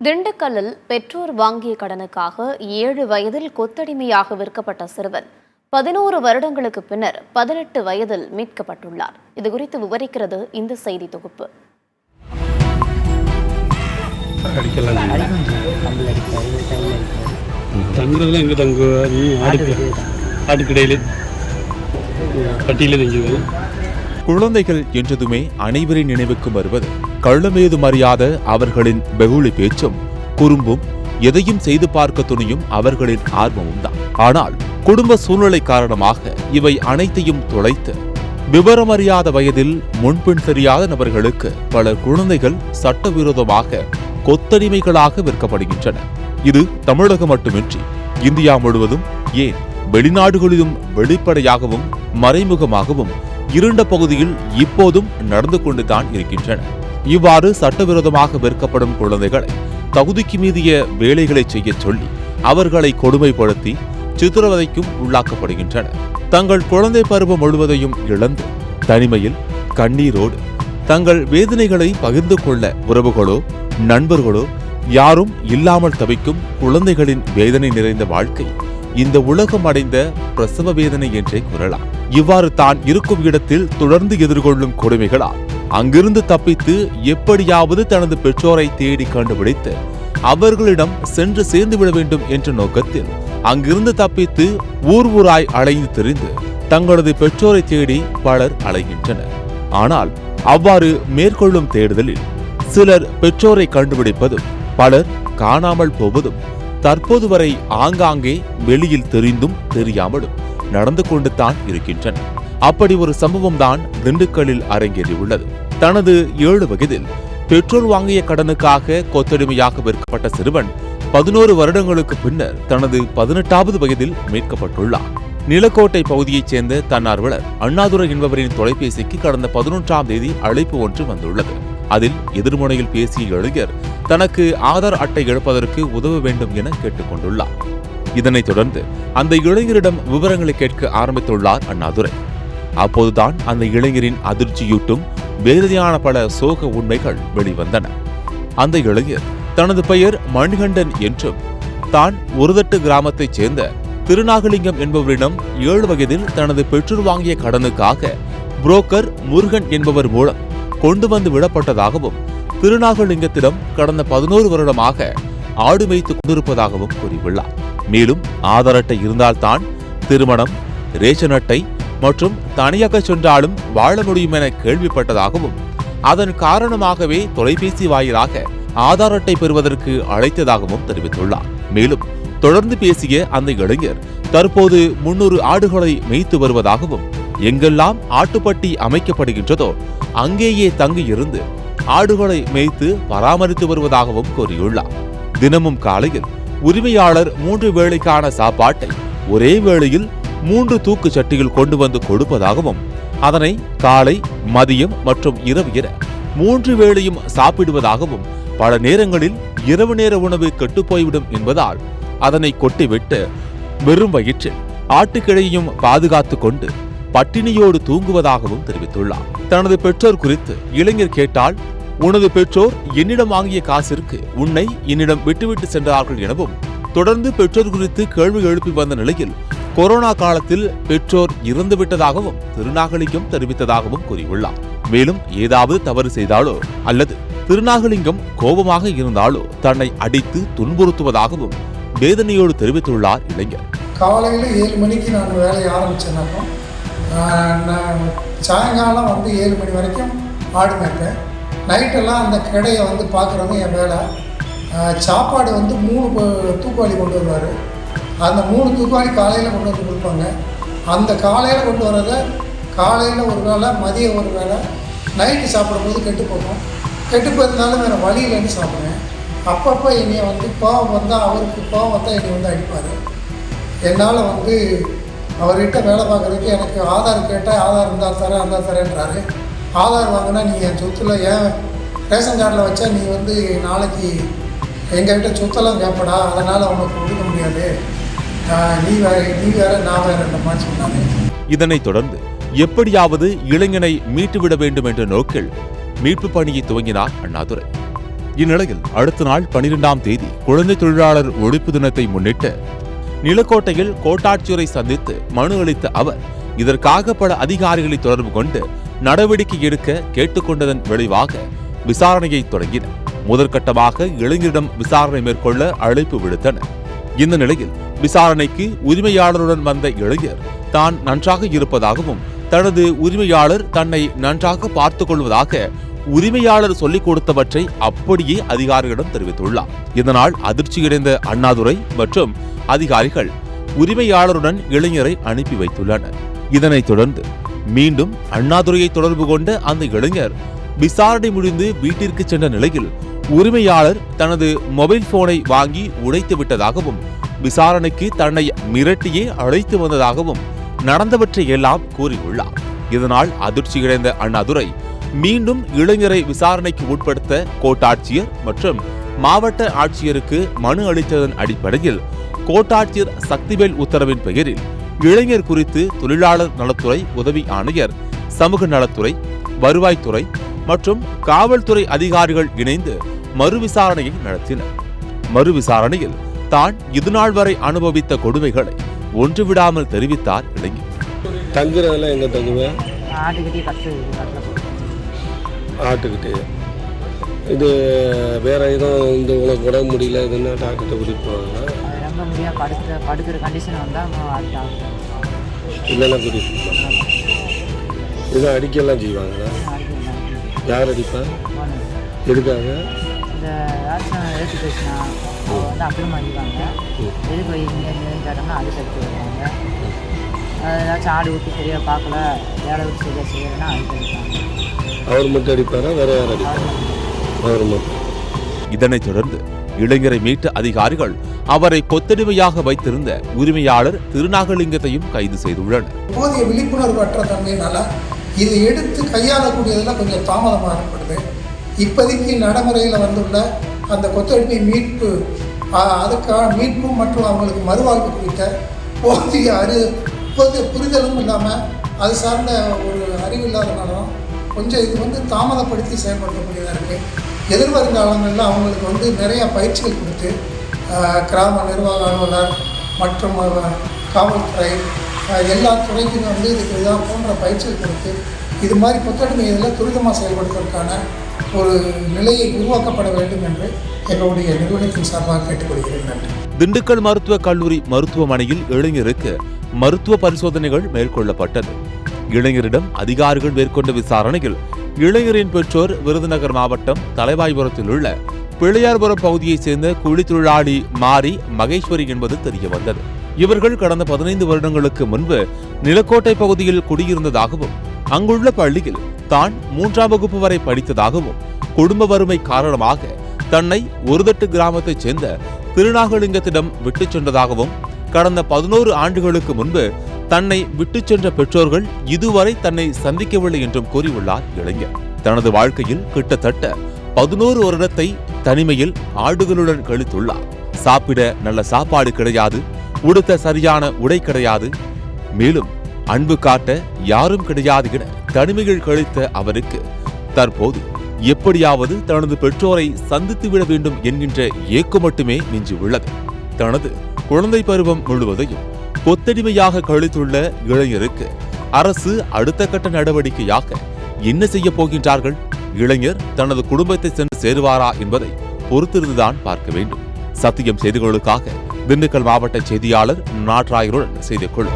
திண்டுக்கல்லில் பெற்றோர் வாங்கிய கடனுக்காக 7 வயதில் கொத்தடிமையாக விற்கப்பட்ட சிறுவன் 11 வருடங்களுக்கு பின்னர் 18 வயதில் மீட்கப்பட்டுள்ளார். இதுகுறித்து விவரிக்கிறது இந்த செய்தி தொகுப்பு. குழந்தைகள் என்றதுமே அனைவரின் நினைவுக்கும் வருவது கள்ளமேதும் அறியாத அவர்களின் வெகுளி பேச்சும் குறும்பும் எதையும் செய்து பார்க்க துணியும் அவர்களின் ஆர்வமும் தான். ஆனால் குடும்ப சூழ்நிலை காரணமாக இவை அனைத்தையும் தொலைத்து விவரமறியாத வயதில் முன்பின் தெரியாத நபர்களுக்கு பல குழந்தைகள் சட்டவிரோதமாக கொத்தடிமைகளாக விற்கப்படுகின்றன. இது தமிழகம் மட்டுமின்றி இந்தியா முழுவதும், ஏன் வெளிநாடுகளிலும் வெளிப்படையாகவும் மறைமுகமாகவும் இருண்ட பகுதியில் இப்போதும் நடந்து கொண்டுதான் இருக்கின்றன. இவ்வாறு சட்டவிரோதமாக விற்கப்படும் குழந்தைகளை தகுதிக்கு மீறிய வேலைகளை செய்ய சொல்லி அவர்களை கொடுமைப்படுத்தி சித்திரவதைக்கும் உள்ளாக்கப்படுகின்றனர். தங்கள் குழந்தை பருவம் முழுவதையும் இழந்து தனிமையில் கண்ணீரோடு தங்கள் வேதனைகளை பகிர்ந்து கொள்ள உறவுகளோ நண்பர்களோ யாரும் இல்லாமல் தவிக்கும் குழந்தைகளின் வேதனை நிறைந்த வாழ்க்கை இந்த உலகம் அடைந்த பிரசவ வேதனை என்றே கூறலாம். இவ்வாறு தான் இருக்கும் இடத்தில் தொடர்ந்து எதிர்கொள்ளும் கொடுமைகளால் அங்கிருந்து தப்பித்து எப்படியாவது தனது பெற்றோரை தேடி கண்டுபிடித்து அவர்களிடம் சென்று சேர்ந்து விட வேண்டும் என்ற நோக்கத்தில் அங்கிருந்து தப்பித்து ஊர் ஊராய் அலைந்து திரிந்து தங்களது பெற்றோரை தேடி பலர் அலைகின்றனர். ஆனால் அவ்வாறு மேற்கொள்ளும் தேடுதலில் சிலர் பெற்றோரை கண்டுபிடிப்பதும் பலர் காணாமல் போவதும் தற்போது வரை ஆங்காங்கே வெளியில் தெரிந்தும் தெரியாமலும் நடந்து கொண்டுதான் இருக்கின்றன. அப்படி ஒரு சம்பவம் தான் திண்டுக்கல்லில் அரங்கேறியுள்ளது. தனது 7 வயதில் பெற்றோர் வாங்கிய கடனுக்காக கொத்தடிமையாக விற்கப்பட்ட சிறுவன் 11 வருடங்களுக்கு பின்னர் தனது 18வது வயதில் மீட்கப்பட்டுள்ளார். நிலக்கோட்டை பகுதியைச் சேர்ந்த தன்னார்வலர் அண்ணாதுரை என்பவரின் தொலைபேசிக்கு கடந்த 11ஆம் தேதி அழைப்பு ஒன்று வந்துள்ளது. அதில் எதிர்முனையில் பேசிய இளைஞர் தனக்கு ஆதார் அட்டை எடுப்பதற்கு உதவ வேண்டும் என கேட்டுக் கொண்டுள்ளார். இதனைத் தொடர்ந்து அந்த இளைஞரிடம் விவரங்களை கேட்க ஆரம்பித்துள்ளார் அண்ணாதுரை. அப்போதுதான் அந்த இளைஞரின் அதிர்ச்சியூட்டும் வேதனையான பல சோக உண்மைகள் வெளிவந்தன. அந்த இளைஞர் தனது பெயர் மணிகண்டன் என்றும் தான் ஒருதட்டு கிராமத்தைச் சேர்ந்த திருநாகலிங்கம் என்பவரிடம் 7 வயதில் தனது பெற்றோர் வாங்கிய கடனுக்காக புரோக்கர் முருகன் என்பவர் மூலம் கொண்டு வந்து விடப்பட்டதாகவும் திருநாகலிங்கத்திடம் கடந்த 11 வருடமாக ஆடு மேய்த்து கொண்டிருப்பதாகவும் கூறியுள்ளார். மேலும் ஆதார் அட்டை இருந்தால்தான் திருமணம், ரேஷன் அட்டை மற்றும் தனியாக சென்றாலும் வாழ முடியும் என கேள்விப்பட்டதாகவும் அதன் காரணமாகவே தொலைபேசி வாயிலாக ஆதார் அட்டை பெறுவதற்கு அழைத்ததாகவும் தெரிவித்துள்ளார். மேலும் தொடர்ந்து பேசிய அந்த இளைஞர் தற்போது 300 ஆடுகளை மேய்த்து வருவதாகவும் எங்கெல்லாம் ஆட்டுப்பட்டி அமைக்கப்படுகின்றதோ அங்கேயே தங்கியிருந்து ஆடுகளை மேய்த்து பராமரித்து வருவதாகவும் கூறியுள்ளார். தினமும் காலையில் உரிமையாளர் 3 வேளைக்கான சாப்பாட்டை ஒரே வேளையில் 3 தூக்கு சட்டியில் கொண்டு வந்து கொடுப்பதாகவும் அதனை காலை, மதியம் மற்றும் இரவு என 3 வேளையும் சாப்பிடுவதாகவும் பல நேரங்களில் இரவு நேர உணவு கெட்டுப்போய்விடும் என்பதால் அதனை கொட்டிவிட்டு வெறும் வயிற்றில் ஆட்டுக்கிடையையும் பாதுகாத்து கொண்டு பட்டினியோடு தூங்குவதாகவும் தெரிவித்துள்ளார். தனது பெற்றோர் குறித்து இளைஞர் கேட்டால், உனது பெற்றோர் என்னிடம் வாங்கிய காசிற்கு உன்னை என்னிடம் விட்டுவிட்டு சென்றார்கள் எனவும், தொடர்ந்து பெற்றோர் குறித்து கேள்வி எழுப்பி வந்த நிலையில் கொரோனா காலத்தில் பெற்றோர் இறந்துவிட்டதாகவும் திருநாகலிங்கம் தெரிவித்ததாகவும் கூறியுள்ளார். மேலும் ஏதாவது தவறு செய்தாலோ அல்லது திருநாகலிங்கம் கோபமாக இருந்தாலோ தன்னை அடித்து துன்புறுத்துவதாகவும் வேதனையோடு தெரிவித்துள்ளார் இளைஞர். காலையில் 7 மணிக்கு நான் வேலையை ஆரம்பித்தேன்னப்போ சாயங்காலம் 7 மணி வரைக்கும் ஆடு மேய்ப்பேன். நைட்டெல்லாம் அந்த கிடையை பார்க்குறது என் வேலை. சாப்பாடு 3 தூக்குவாளி கொண்டு வருவார். அந்த 3 தூக்குவாளி காலையில் கொண்டு வந்து கொடுப்பாங்க. அந்த காலையில் கொண்டு வரதை காலையில் ஒரு வேளை, மதியம் ஒரு வேளை, நைட்டு சாப்பிடும்போது கெட்டு போகும். கெட்டு போயிருந்தாலும் வேறு வழியிலேருந்து சாப்பிடுவேன். அப்பப்போ என்னையை கோவம் வந்தால், அவருக்கு கோவம் வந்தால் என்னை அடிப்பார். என்னால் அவர்கிட்ட வேலை பார்க்குறதுக்கு எனக்கு ஆதார் கேட்டால் ஆதார் இருந்தால் தரேன், அந்த தரேன்றாரு. ஆதார் வாங்கினா நீ என் சொத்துல ஏன் ரேஷன் கார்டில் வச்சா நீ நாளைக்கு எங்கள்கிட்ட சொத்தெல்லாம் கேட்படா, அதனால் உனக்கு கொடுக்க முடியாது, நீ வேற நான் வேற மாதிரி சொன்னாங்க. இதனைத் தொடர்ந்து எப்படியாவது இளைஞனை மீட்டுவிட வேண்டும் என்ற நோக்கில் மீட்பு பணியை துவங்கினார் அண்ணாதுரை. இந்நிலையில் அடுத்த நாள் 12ஆம் தேதி குழந்தை தொழிலாளர் ஒழிப்பு தினத்தை முன்னிட்டு நிலக்கோட்டையில் கோட்டாட்சியரை சந்தித்து மனு அளித்த அவர் இதற்காக பல அதிகாரிகளை தொடர்பு கொண்டு நடவடிக்கை எடுக்க கேட்டுக்கொண்டதன் விளைவாக விசாரணையை தொடங்கினர். முதற்கட்டமாக இளைஞரிடம் விசாரணை மேற்கொள்ள அழைப்பு விடுத்தனர். இந்த நிலையில் விசாரணைக்கு உரிமையாளருடன் வந்த இளைஞர் தான் நன்றாக இருப்பதாகவும் தனது உரிமையாளர் தன்னை நன்றாக பார்த்துக் கொள்வதாக உரிமையாளர் சொல்லிக் கொடுத்தவற்றை அப்படியே அதிகாரிகளிடம் தெரிவித்துள்ளார். இதனால் அதிர்ச்சியடைந்த அண்ணாதுரை மற்றும் அதிகாரிகள் உரிமையாளருடன் இளைஞரை அனுப்பி வைத்துள்ளனர். இதனைத் தொடர்ந்து மீண்டும் அண்ணாதுரையை தொடர்பு கொண்ட அந்த இளைஞர் விசாரணை முடிந்து வீட்டிற்கு சென்ற நிலையில் உரிமையாளர் தனது மொபைல் போனை வாங்கி உடைத்து விட்டதாகவும் விசாரணைக்கு தன்னை மிரட்டியே அழைத்து வந்ததாகவும் நடந்தவற்றை எல்லாம் கூறியுள்ளார். இதனால் அதிர்ச்சியடைந்த அண்ணாதுரை மீண்டும் இளைஞரை விசாரணைக்கு உட்படுத்த கோட்டாட்சியர் மற்றும் மாவட்ட ஆட்சியருக்கு மனு அளித்ததன் அடிப்படையில் கோட்டாட்சியர் சக்திவேல் உத்தரவின் பெயரில் இளைஞர் குறித்து தொழிலாளர் நலத்துறை உதவி ஆணையர், சமூக நலத்துறை, வருவாய்த்துறை மற்றும் காவல்துறை அதிகாரிகள் இணைந்து மறுவிசாரணையை நடத்தினர். மறுவிசாரணையில் தான் இதுநாள் வரை அனுபவித்த கொடுமைகளை ஒன்றுவிடாமல் தெரிவித்தார் இளைஞர். தங்குறதெல்லாம் எங்க தங்குவேன்? ஆட்டுக்கிட்டே. இது வேற எதுவும் இந்த உனக்கு உடம்பு முடியல இதுன்னா டாக்டர்கிட்ட கூட்டிட்டு போவாங்க. ரொம்ப முடியாது படுக்கிற கண்டிஷன் வந்தால் இல்லைன்னா கூட்டிட்டு போவாங்க. இதை அடிக்கலாம் செய்வாங்களா? யார் அடிப்பா? எதுக்காக? இந்த ஏதாச்சும் ஏற்றி பேசினா வந்து அப்புறமா அடிப்பாங்க. எதுக்கு இங்கே கேட்டோம்னா அது கட்டி வருவாங்க. ஏதாச்சும் ஆடு விட்டு சரியாக பார்க்கல, வேலை விட்டு சரியாக செய்யலைன்னா அது அடிப்பாங்க. அவர் மட்டும் அடிப்பாரா வேற யார் அடிப்பார்? அவர் மட்டும். இதனைத் தொடர்ந்து இளைஞரை மீட்ட அதிகாரிகள் அவரை கொத்தடிமையாக வைத்திருந்த உரிமையாளர் திருநாகலிங்கத்தையும் கைது செய்துள்ளனர். போதிய விழிப்புணர்வு அற்ற தன்மையினால இது எடுத்து கையாளக்கூடியதெல்லாம் கொஞ்சம் தாமதமாக ஏற்படுது. இப்போதைக்கு நடைமுறையில் வந்துள்ள அந்த கொத்தடிமை மீட்பு, அதுக்கான மீட்பு மற்றும் அவங்களுக்கு மறுவாழ்வு குறித்த போதிய புரிதலும் இல்லாமல் அது சார்ந்த ஒரு அறிவு இல்லாதனாலும் கொஞ்சம் இது வந்து தாமதப்படுத்தி செயல்படுத்தக்கூடியதாக இருக்குது. எதிர்வருங்காலங்களில் அவங்களுக்கு நிறையா பயிற்சிகள் கொடுத்து கிராம நிர்வாக அலுவலர் மற்றும் காவல்துறை எல்லா துறைக்கும் இதுக்கு இதாக போன்ற பயிற்சிகள் கொடுத்து இது மாதிரி கொத்தடிமை இதில் துரிதமாக செயல்படுத்துவதற்கான ஒரு நிலையை உருவாக்கப்பட வேண்டும் என்று எங்களுடைய நிறுவனத்தின் சார்பாக கேட்டுக்கொள்கிறேன். நன்றி. திண்டுக்கல் மருத்துவக் கல்லூரி மருத்துவமனையில் இளைஞருக்கு மருத்துவ பரிசோதனைகள் மேற்கொள்ளப்பட்டது. இளைஞரிடம் அதிகாரிகள் மேற்கொண்ட விசாரணையில் இளைஞரின் பெற்றோர் விருதுநகர் மாவட்டம் தலைவாய்புரத்தில் உள்ள பிள்ளையார்புரம் பகுதியைச் சேர்ந்த கூலி தொழிலாளி மாரி மகேஸ்வரி என்பது தெரியவந்தது. இவர்கள் கடந்த 15 வருடங்களுக்கு முன்பு நிலக்கோட்டை பகுதியில் குடியிருந்ததாகவும் அங்குள்ள பள்ளியில் தான் 3ஆம் வகுப்பு வரை படித்ததாகவும் குடும்ப வறுமை காரணமாக தன்னை ஒருதட்டு கிராமத்தைச் சேர்ந்த திருநாகலிங்கத்திடம் விட்டுச் சென்றதாகவும் கடந்த 11 ஆண்டுகளுக்கு முன்பு தன்னை விட்டுச் சென்ற பெற்றோர்கள் இதுவரை தன்னை சந்திக்கவில்லை என்றும் கூறியுள்ளார் இளைஞர். தனது வாழ்க்கையில் கிட்டத்தட்ட 11 வருடத்தை தனிமையில் ஆடுகளுடன் கழித்துள்ளார். சாப்பிட நல்ல சாப்பாடு கிடையாது, உடுத்த சரியான உடை கிடையாது, மேலும் அன்பு காட்ட யாரும் கிடையாது என தனிமையில் கழித்த அவருக்கு தற்போது எப்படியாவது தனது பெற்றோரை சந்தித்துவிட வேண்டும் என்கின்ற ஏக்கம் மட்டுமே மிஞ்சி உள்ளது. தனது குழந்தை பருவம் முழுவதையும் கொத்தடிமையாக கழித்துள்ள இளைஞருக்கு அரசு அடுத்த கட்ட நடவடிக்கையாக என்ன செய்ய போகின்றார்கள்? இளைஞர் தனது குடும்பத்தை சென்று சேருவாரா என்பதை பொறுத்திருந்துதான் பார்க்க வேண்டும். சத்தியம் செய்திகளுக்காக திண்டுக்கல் மாவட்ட செய்தியாளர் நாட்ராயருடன் செய்திக்குழு.